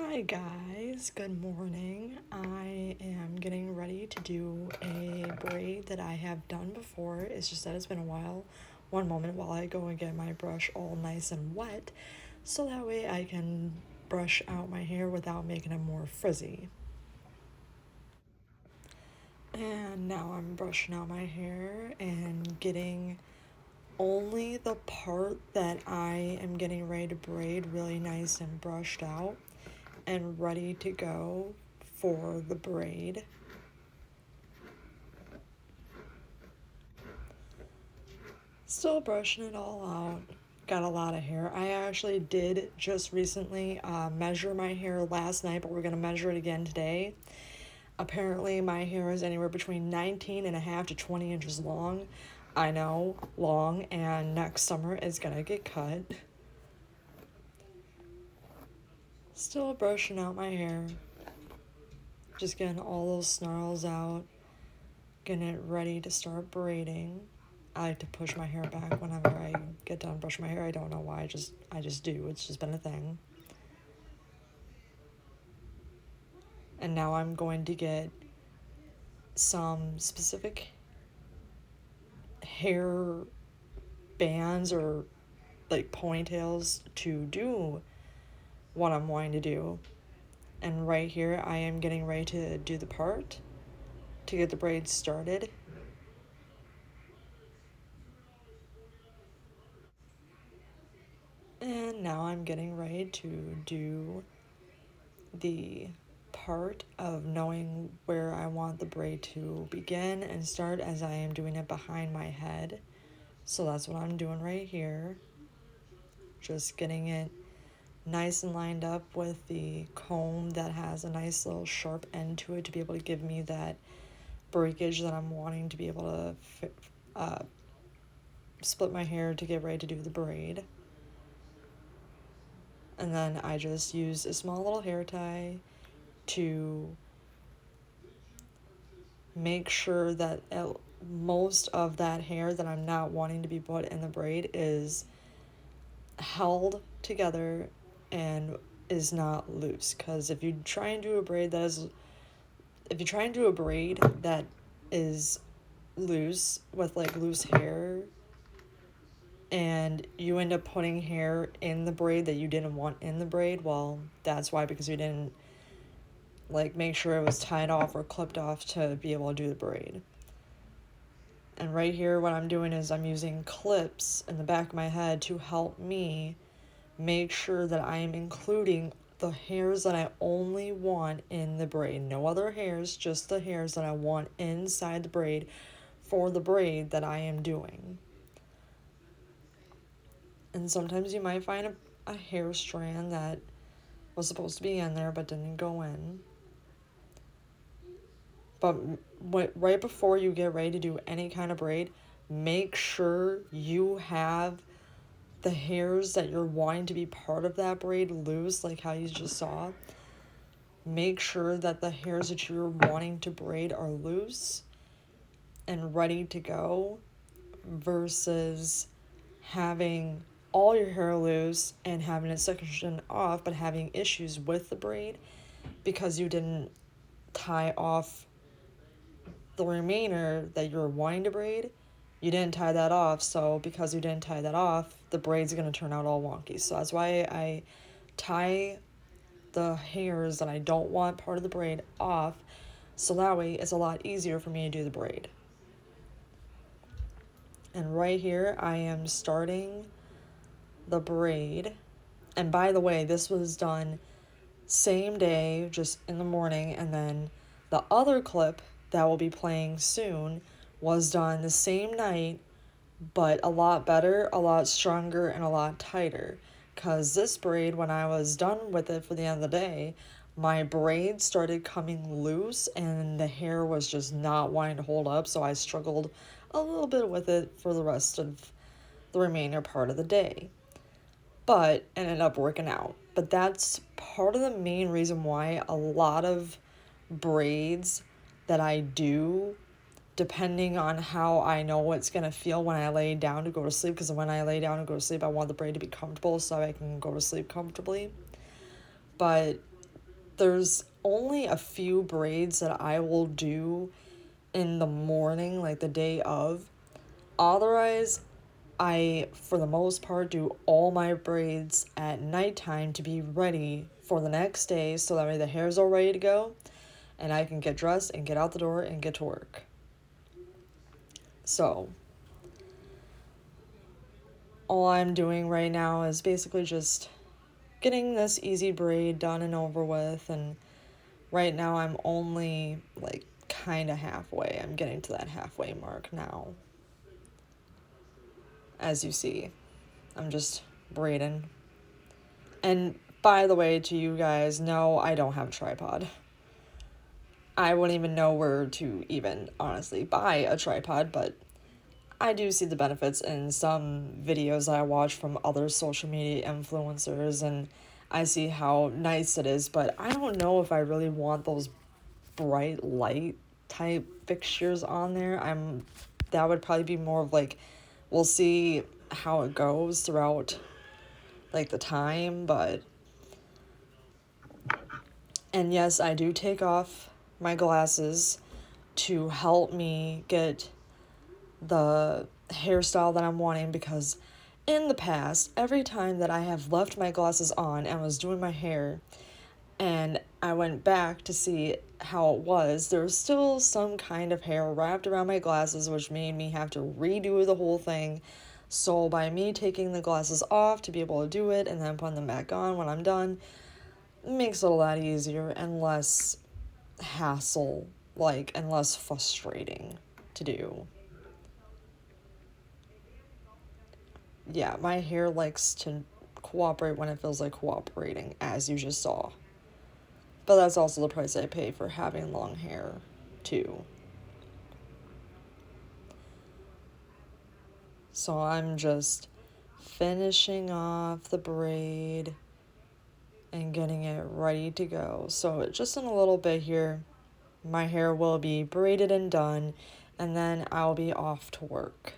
Hi guys, good morning. I am getting ready to do a braid that I have done before. It's just that it's been a while. One moment while I go and get my brush all nice and wet, so that way I can brush out my hair without making it more frizzy. And now I'm brushing out my hair and getting only the part that I am getting ready to braid really nice and brushed out and ready to go for the braid. Still brushing it all out. Got a lot of hair. I actually did just recently measure my hair last night, but we're going to measure it again today. Apparently my hair is anywhere between 19 and a half to 20 inches long. I know, long, and next summer is going to get cut. Still brushing out my hair. Just getting all those snarls out. Getting it ready to start braiding. I like to push my hair back whenever I get done brushing my hair. I don't know why. I just do. It's just been a thing. And now I'm going to get some specific hair bands or like ponytails to do what I'm wanting to do. And right here I am getting ready to do the part to get the braids started. And now I'm getting ready to do the part of knowing where I want the braid to begin and start, as I am doing it behind my head. So that's what I'm doing right here. Just getting it nice and lined up with the comb that has a nice little sharp end to it to be able to give me that breakage that I'm wanting to be able to split my hair to get ready to do the braid. And then I just use a small little hair tie to make sure that most of that hair that I'm not wanting to be put in the braid is held together and is not loose. Because if you try and do a braid that is loose with like loose hair, and you end up putting hair in the braid that you didn't want in the braid, well, that's why, because you didn't like make sure it was tied off or clipped off to be able to do the braid. And right here what I'm doing is I'm using clips in the back of my head to help me make sure that I am including the hairs that I only want in the braid. No other hairs, just the hairs that I want inside the braid for the braid that I am doing. And sometimes you might find a hair strand that was supposed to be in there but didn't go in. But right before you get ready to do any kind of braid, make sure you have the hairs that you're wanting to be part of that braid loose, like how you just saw. Make sure that the hairs that you're wanting to braid are loose and ready to go, versus having all your hair loose and having it sectioned off but having issues with the braid because you didn't tie off the remainder that you're wanting to braid. You didn't tie that off, so because you didn't tie that off, the braid's going to turn out all wonky. So that's why I tie the hairs that I don't want part of the braid off, so that way it's a lot easier for me to do the braid. And right here I am starting the braid. And by the way, this was done same day, just in the morning, and then the other clip that will be playing soon was done the same night, but a lot better, a lot stronger, and a lot tighter. Because this braid, when I was done with it for the end of the day, my braid started coming loose and the hair was just not wanting to hold up, so I struggled a little bit with it for the rest of the remainder part of the day. But it ended up working out. But that's part of the main reason why a lot of braids that I do, depending on how I know it's going to feel when I lay down to go to sleep, because when I lay down to go to sleep, I want the braid to be comfortable so I can go to sleep comfortably. But there's only a few braids that I will do in the morning, like the day of. Otherwise, I, for the most part, do all my braids at nighttime to be ready for the next day so that way the hair's all ready to go and I can get dressed and get out the door and get to work. So, all I'm doing right now is basically just getting this easy braid done and over with, and right now I'm only like kind of halfway. I'm getting to that halfway mark now. As you see, I'm just braiding. And by the way, to you guys, no, I don't have a tripod. I wouldn't even know where to even honestly buy a tripod, but I do see the benefits in some videos I watch from other social media influencers, and I see how nice it is, but I don't know if I really want those bright light type fixtures on there. That would probably be more of like, we'll see how it goes throughout like the time, but and yes, I do take off my glasses to help me get the hairstyle that I'm wanting, because in the past, every time that I have left my glasses on and was doing my hair and I went back to see how it was, there was still some kind of hair wrapped around my glasses, which made me have to redo the whole thing. So by me taking the glasses off to be able to do it and then putting them back on when I'm done, it makes it a lot easier and less hassle, like, and less frustrating to do. Yeah, my hair likes to cooperate when it feels like cooperating, as you just saw. But that's also the price I pay for having long hair, too. So I'm just finishing off the braid and getting it ready to go. So just in a little bit here, my hair will be braided and done, and then I'll be off to work.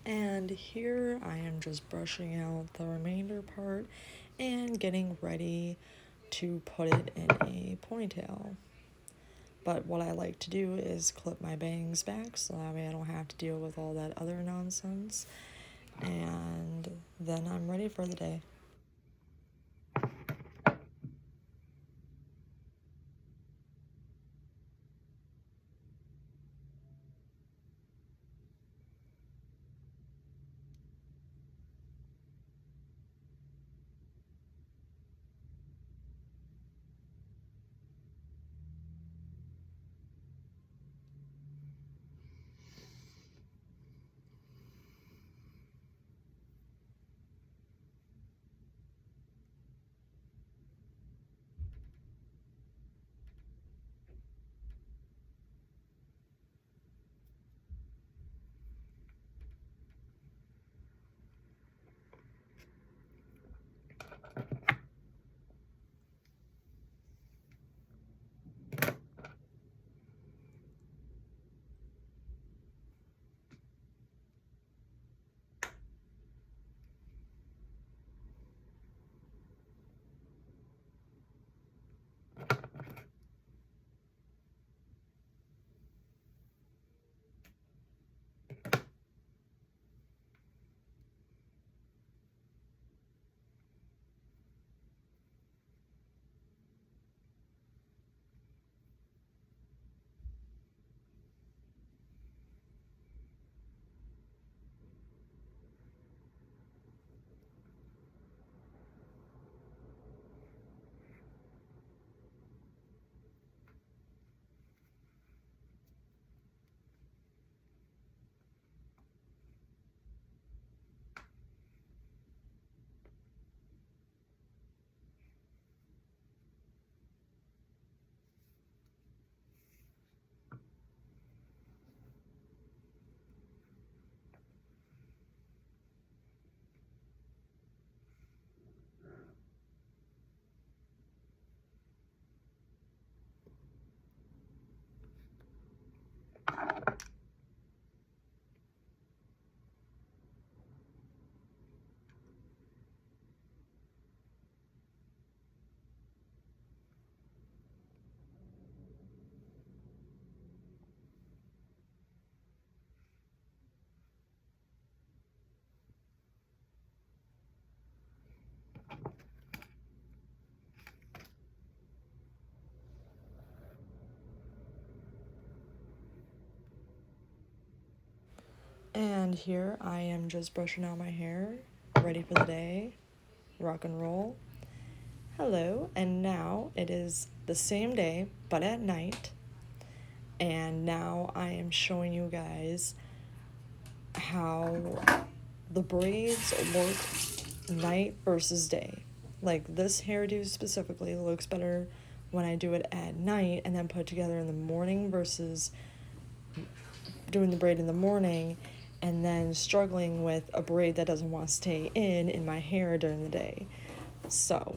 And here I am just brushing out the remainder part and getting ready to put it in a ponytail. But what I like to do is clip my bangs back so that way I don't have to deal with all that other nonsense. And then I'm ready for the day. And here I am just brushing out my hair, ready for the day, rock and roll. Hello, and now it is the same day, but at night. And now I am showing you guys how the braids look night versus day. Like this hairdo specifically looks better when I do it at night and then put it together in the morning versus doing the braid in the morning and then struggling with a braid that doesn't want to stay in my hair during the day. So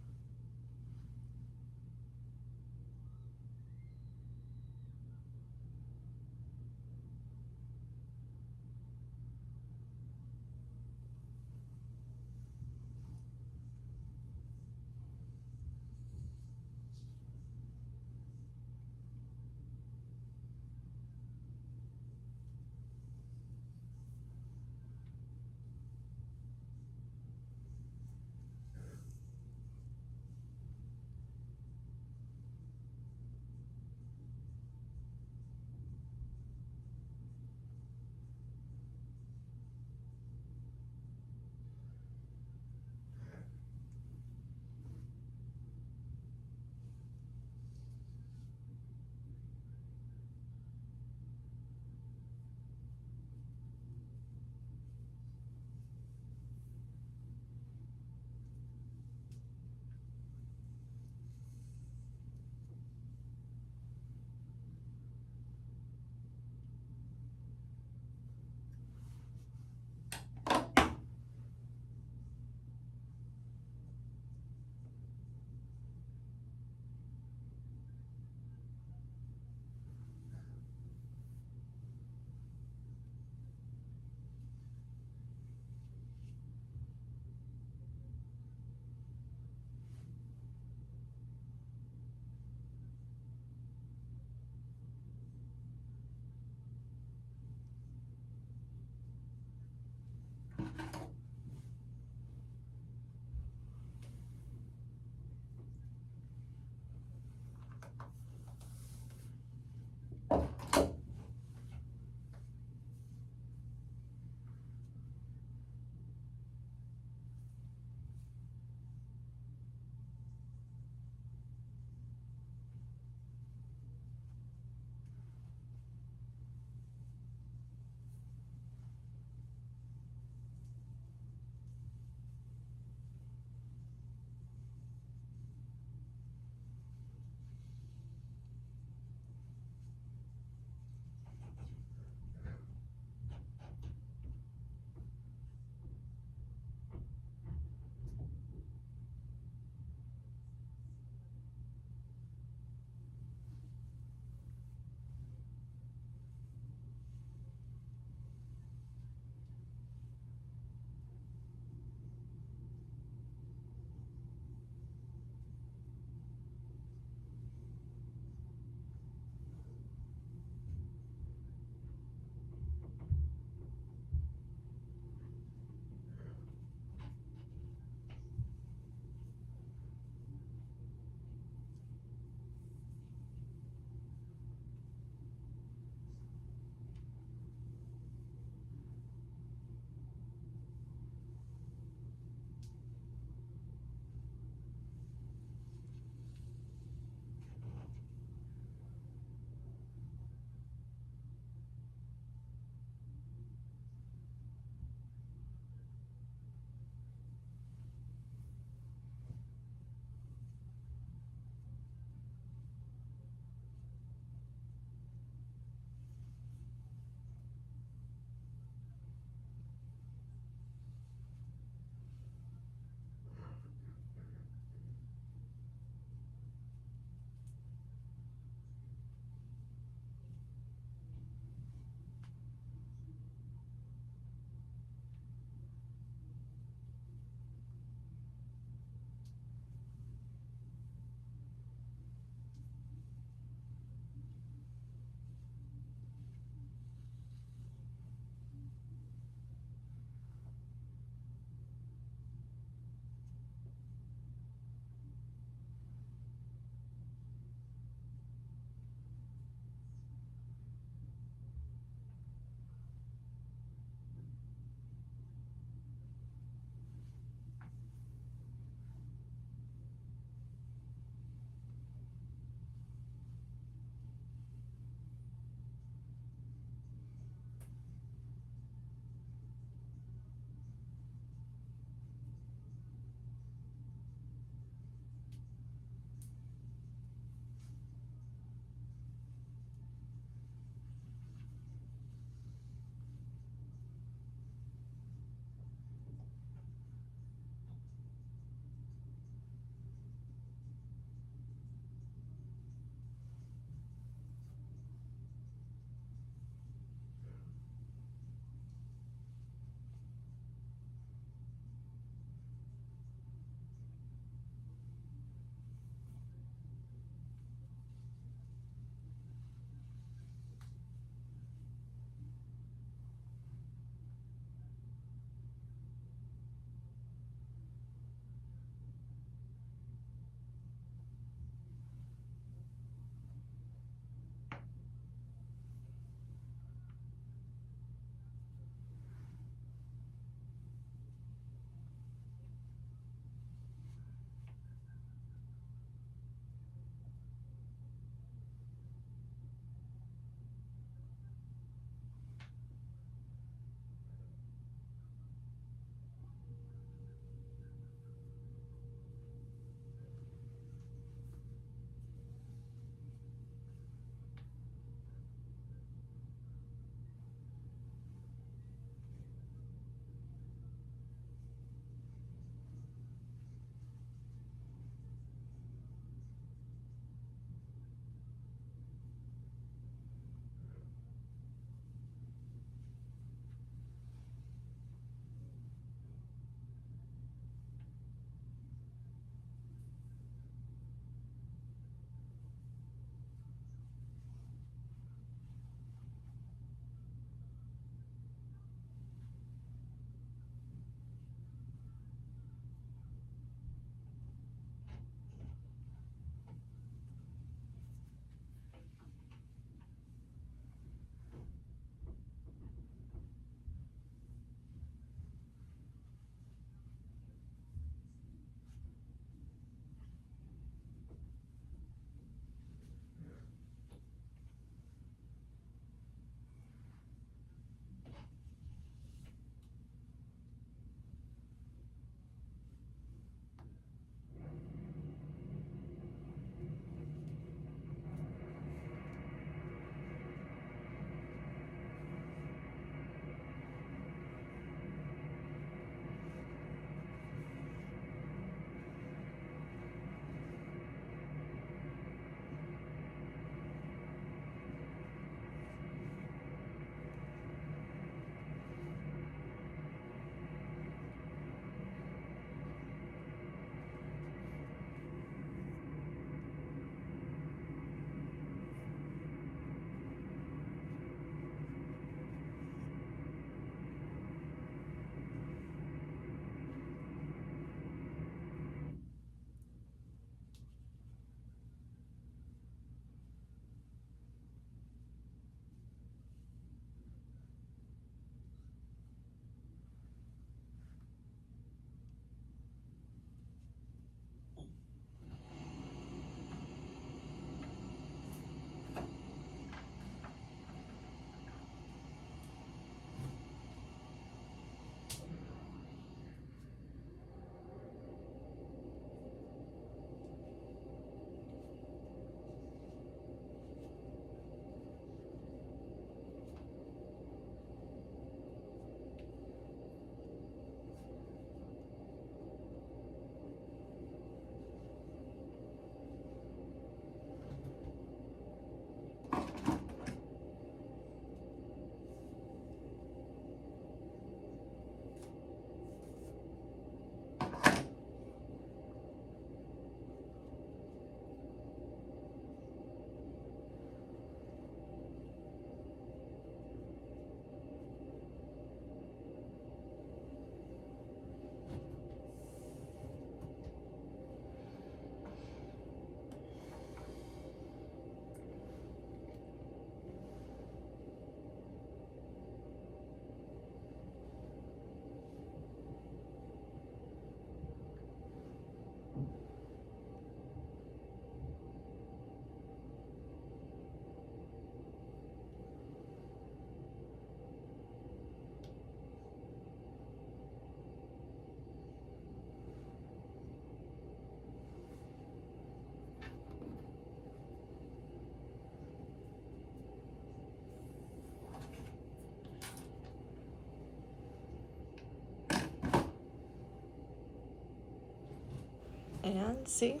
And see,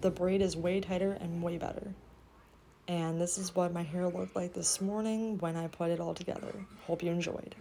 the braid is way tighter and way better. And this is what my hair looked like this morning when I put it all together. Hope you enjoyed.